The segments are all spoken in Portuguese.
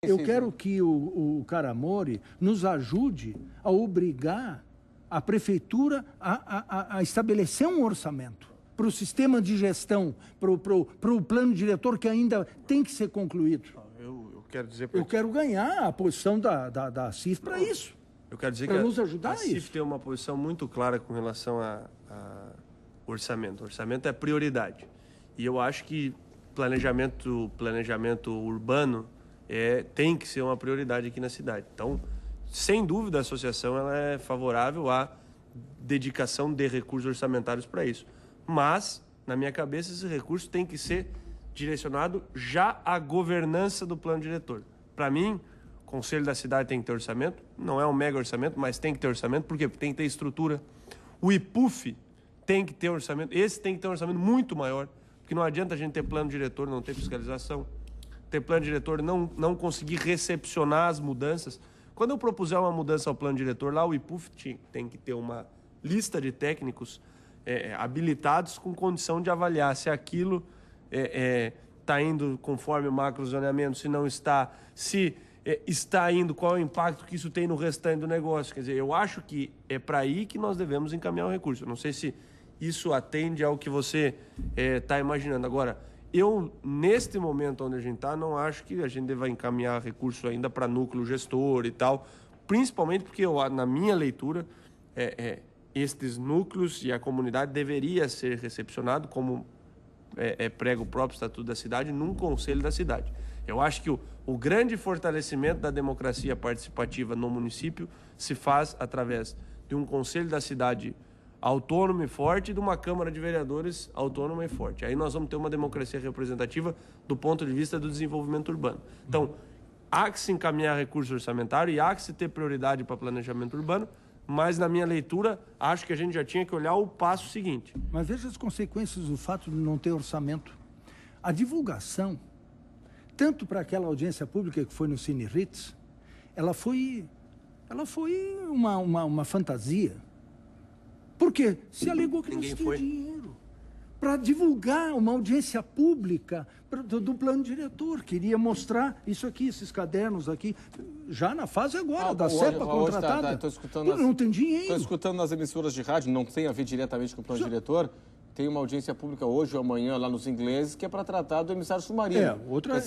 Eu quero que o Caramori nos ajude a obrigar a prefeitura a estabelecer um orçamento para o sistema de gestão, para o plano diretor que ainda tem que ser concluído. Eu quero dizer... Eu quero ganhar a posição da CIF para isso. Eu quero dizer para que nos ajudar a CIF tem uma posição muito clara com relação a orçamento. Orçamento é prioridade. E eu acho que planejamento urbano tem que ser uma prioridade aqui na cidade. Então, sem dúvida, a associação ela é favorável à dedicação de recursos orçamentários para isso. Mas, na minha cabeça, esse recurso tem que ser direcionado já à governança do plano diretor. Para mim, o Conselho da Cidade tem que ter orçamento, não é um mega orçamento, mas tem que ter orçamento, por quê? Porque tem que ter estrutura. O IPUF tem que ter orçamento, esse tem que ter um orçamento muito maior, porque não adianta a gente ter plano diretor, não ter fiscalização, ter plano diretor, não conseguir recepcionar as mudanças. Quando eu propuser uma mudança ao plano diretor, lá o IPUF tem que ter uma lista de técnicos habilitados com condição de avaliar se aquilo está indo conforme o macrozoneamento, se não está, se está indo, qual é o impacto que isso tem no restante do negócio. Quer dizer, eu acho que é para aí que nós devemos encaminhar o recurso. Eu não sei se isso atende ao que você está imaginando. Agora, eu, neste momento onde a gente está, não acho que a gente deva encaminhar recurso ainda para núcleo gestor e tal, principalmente porque, na minha leitura, estes núcleos e a comunidade deveria ser recepcionado, como prega o próprio Estatuto da Cidade, num conselho da cidade. Eu acho que o grande fortalecimento da democracia participativa no município se faz através de um conselho da cidade autônomo e forte e de uma Câmara de Vereadores autônoma e forte. Aí nós vamos ter uma democracia representativa do ponto de vista do desenvolvimento urbano. Então, há que se encaminhar recurso orçamentário e há que se ter prioridade para planejamento urbano, mas, na minha leitura, acho que a gente já tinha que olhar o passo seguinte. Mas veja as consequências do fato de não ter orçamento. A divulgação, tanto para aquela audiência pública que foi no Cine Ritz, ela foi uma fantasia. Porque se alegou que não se tinha dinheiro para divulgar uma audiência pública do plano diretor. Queria mostrar isso aqui, esses cadernos aqui, já na fase agora, da CEPA contratada. Não tem dinheiro. Estou escutando nas emissoras de rádio, não tem a ver diretamente com o plano diretor. Tem uma audiência pública hoje ou amanhã lá nos ingleses que é para tratar do emissário submarino. Outra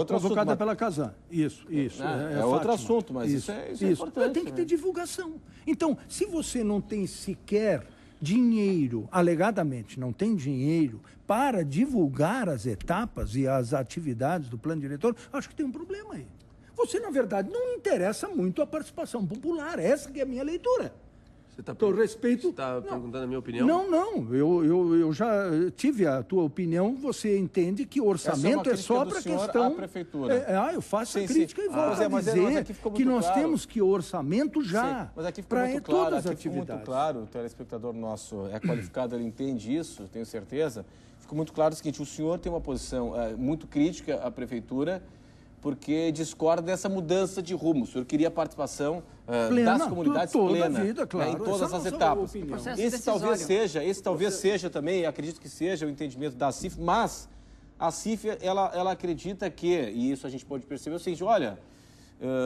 provocada pela Casan. Isso. É outro assunto, mas isso é importante. Tem que ter divulgação. Então, se você não tem sequer dinheiro, alegadamente não tem dinheiro para divulgar as etapas e as atividades do plano diretor, acho que tem um problema aí. Você, na verdade, não interessa muito a participação popular. Essa que é a minha leitura. Você está perguntando a minha opinião? Não. Eu já tive a tua opinião. Você entende que o orçamento é só para a questão... à prefeitura. Eu faço a crítica e volto a dizer que nós temos que orçamento já para todas as atividades. Ficou muito claro, o telespectador nosso é qualificado, ele entende isso, tenho certeza. Ficou muito claro o seguinte, o senhor tem uma posição muito crítica à prefeitura, porque discorda dessa mudança de rumo. O senhor queria a participação das comunidades plena, vida, claro, em todas as etapas. Esse talvez seja também, acredito que seja o entendimento da CIF, mas a CIF ela acredita que, e isso a gente pode perceber, o seguinte, olha,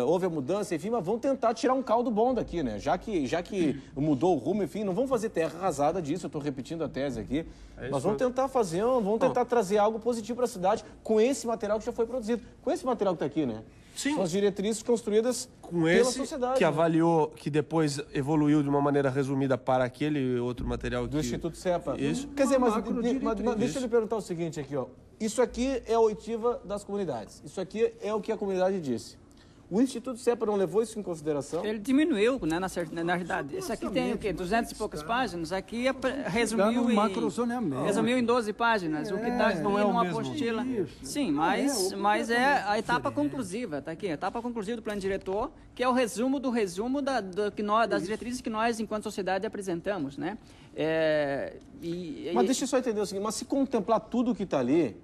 houve a mudança, enfim, mas vamos tentar tirar um caldo bom daqui, né? Já que mudou o rumo, enfim, não vamos fazer terra arrasada disso, eu estou repetindo a tese aqui, mas vamos tentar trazer algo positivo para a cidade com esse material que já foi produzido. Com esse material que está aqui, né? Sim. São as diretrizes construídas com pela esse sociedade. Que avaliou, que depois evoluiu de uma maneira resumida para aquele outro material do Instituto CEPA. Isso. Quer dizer, mas deixa eu lhe perguntar o seguinte aqui, ó. Isso aqui é a oitiva das comunidades. Isso aqui é o que a comunidade disse. O Instituto CEPA não levou isso em consideração? Ele diminuiu, né, na verdade. Isso aqui tem o quê? 200 e poucas páginas. Aqui resumiu em 12 páginas, o que está numa apostila. Sim, mas é a etapa conclusiva, está aqui, a etapa conclusiva do plano diretor, que é o resumo das diretrizes que nós, enquanto sociedade, apresentamos, né? Mas deixa eu só entender o seguinte, mas se contemplar tudo o que está ali,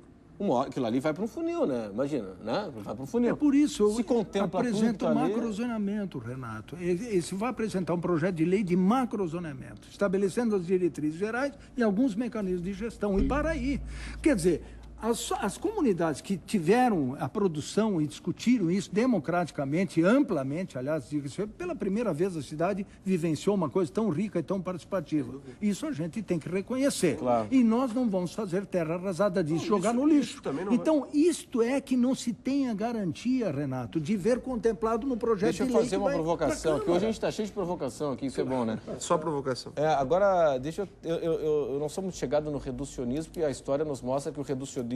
aquilo ali vai para um funil, né? Imagina, né? Vai para um funil. É por isso se contempla apresenta um macrozoneamento, Renato. Esse vai apresentar um projeto de lei de macrozoneamento, estabelecendo as diretrizes gerais e alguns mecanismos de gestão. E para aí. Quer dizer, as comunidades que tiveram a produção e discutiram isso democraticamente, amplamente, aliás, pela primeira vez a cidade vivenciou uma coisa tão rica e tão participativa. Isso a gente tem que reconhecer. Claro. E nós não vamos fazer terra arrasada disso, jogar no lixo. Então, isto é que não se tem a garantia, Renato, de ver contemplado no projeto de lei. Deixa eu fazer uma provocação, que hoje a gente está cheio de provocação aqui, isso é bom, né? Só provocação. Agora, eu não sou muito chegado no reducionismo, porque a história nos mostra que o reducionismo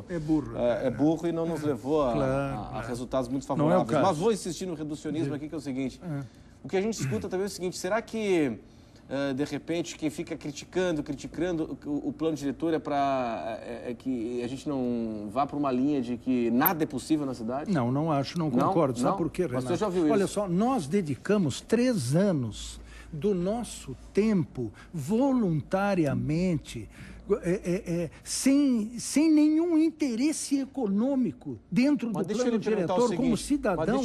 é burro e não nos levou a resultados muito favoráveis. Mas vou insistir no reducionismo aqui, que é o seguinte. O que a gente escuta também é o seguinte, será que, de repente, quem fica criticando o plano diretor é para que a gente não vá para uma linha de que nada é possível na cidade? Não acho, não concordo. Sabe por quê, Renato? Mas você já viu isso? Olha só, nós dedicamos 3 anos do nosso tempo voluntariamente, sem nenhum interesse econômico dentro do plano diretor como cidadão.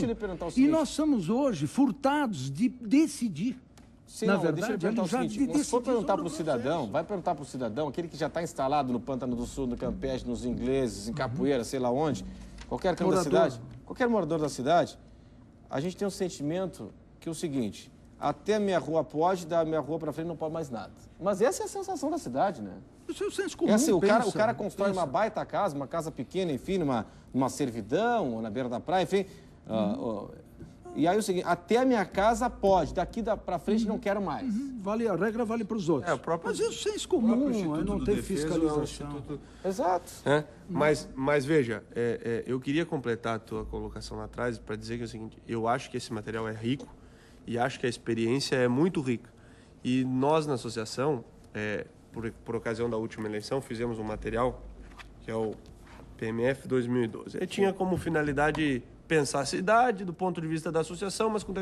E nós somos hoje furtados de decidir. Sim, deixa eu perguntar o seguinte, se for perguntar para o cidadão, vai perguntar para o cidadão, aquele que já está instalado no Pântano do Sul, no Campeche, nos Ingleses, em Capoeira, sei lá onde, qualquer canto da cidade, qualquer morador da cidade, a gente tem um sentimento que é o seguinte, até a minha rua pode, da minha rua para frente não pode mais nada. Mas essa é a sensação da cidade, né? Isso é o senso comum. O cara constrói uma baita casa, uma casa pequena, enfim, numa servidão, ou na beira da praia, enfim. E aí o seguinte, até a minha casa pode, daqui para frente não quero mais. A regra vale para os outros. Mas isso é senso comum, não tem fiscalização. Exato. Mas veja, eu queria completar a tua colocação lá atrás para dizer que é o seguinte, eu acho que esse material é rico e acho que a experiência é muito rica. E nós, na associação, por ocasião da última eleição, fizemos um material, que é o PMF 2012. Ele tinha como finalidade pensar a cidade do ponto de vista da associação, mas com o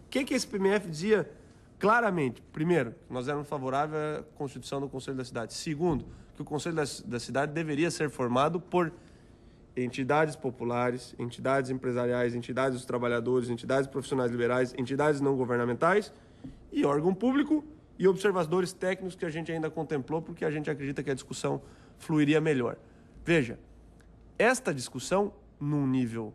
que esse PMF dizia claramente? Primeiro, nós éramos favoráveis à constituição do Conselho da Cidade. Segundo, que o Conselho da Cidade deveria ser formado por entidades populares, entidades empresariais, entidades dos trabalhadores, entidades profissionais liberais, entidades não governamentais e órgão público e observadores técnicos que a gente ainda contemplou porque a gente acredita que a discussão fluiria melhor. Veja, esta discussão, num nível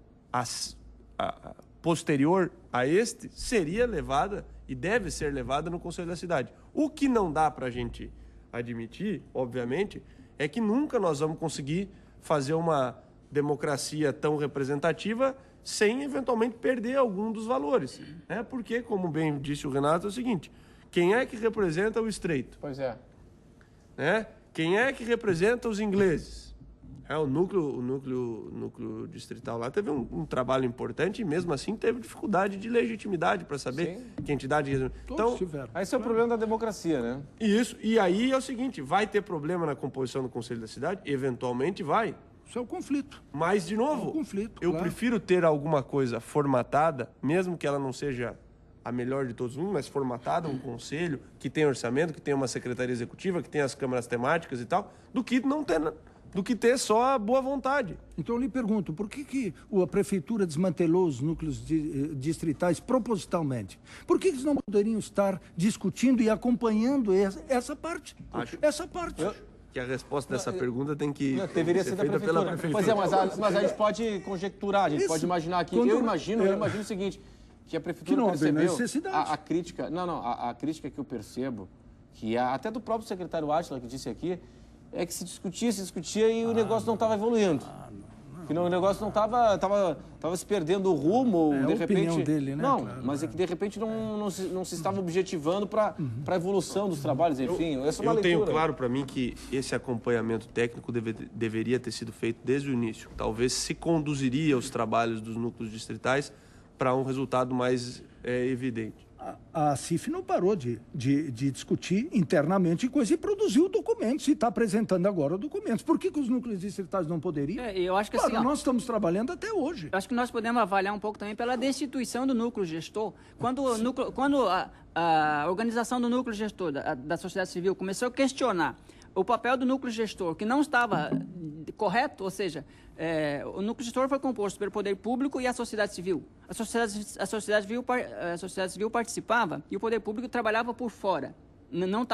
posterior a este, seria levada e deve ser levada no Conselho da Cidade. O que não dá para a gente admitir, obviamente, é que nunca nós vamos conseguir fazer uma democracia tão representativa sem, eventualmente, perder algum dos valores. Né? Porque, como bem disse o Renato, é o seguinte, quem é que representa o estreito? Pois é. Né? Quem é que representa os ingleses? O núcleo distrital lá teve um trabalho importante e, mesmo assim, teve dificuldade de legitimidade para saber que entidade... Então, esse é o problema da democracia, né? Isso. E aí é o seguinte, vai ter problema na composição do Conselho da Cidade? Eventualmente vai. Isso é o conflito. Mas, de novo, eu prefiro ter alguma coisa formatada, mesmo que ela não seja a melhor de todos os mundos, mas formatada, um conselho que tem orçamento, que tem uma secretaria executiva, que tem as câmaras temáticas e tal, do que ter só a boa vontade. Então eu lhe pergunto, por que a prefeitura desmantelou os núcleos distritais propositalmente? Por que eles não poderiam estar discutindo e acompanhando essa parte? Que a resposta dessa pergunta tem que deveria ser feita pela prefeitura. Pois é, mas a gente pode conjecturar, a gente pode imaginar aqui. Eu imagino o seguinte, que a prefeitura percebeu a crítica. A crítica que eu percebo, que até do próprio secretário Átila que disse aqui, é que se discutia e o negócio não estava evoluindo. Que o negócio não estava se perdendo o rumo, de repente... dele, né? Não, mas é que de repente não se estava objetivando para a evolução dos trabalhos, enfim. Essa é uma leitura. Tenho claro para mim que esse acompanhamento técnico deveria ter sido feito desde o início. Talvez se conduziria os trabalhos dos núcleos distritais para um resultado mais evidente. A CIF não parou de discutir internamente coisa e produziu documentos e está apresentando agora documentos. Por que os núcleos distritais não poderiam? Eu acho que nós estamos trabalhando até hoje. Eu acho que nós podemos avaliar um pouco também pela destituição do núcleo gestor. Quando a organização do núcleo gestor da sociedade civil começou a questionar o papel do núcleo gestor, que não estava correto, ou seja, o núcleo gestor foi composto pelo poder público e a sociedade civil. A sociedade civil participava e o poder público trabalhava por fora. não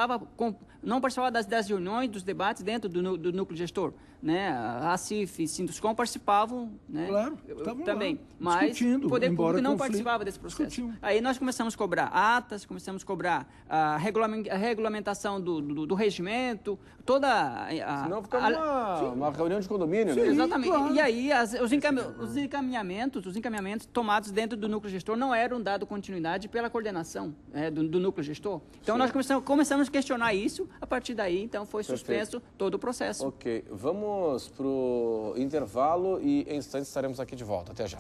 participava das reuniões, dos debates dentro do núcleo gestor, né? A CIF e Sinduscom participavam, né? Claro, também, lá, mas o poder público não participava desse processo. Discutindo. Aí nós começamos a cobrar atas, começamos a cobrar a regulamentação do regimento, toda senão fica uma reunião de condomínio, né? Exatamente. Claro. E aí os encaminhamentos tomados dentro do núcleo gestor não eram dado continuidade pela coordenação do núcleo gestor. Então nós começamos a questionar isso, a partir daí então foi suspenso todo o processo. Ok, vamos para o intervalo e em instantes estaremos aqui de volta. Até já.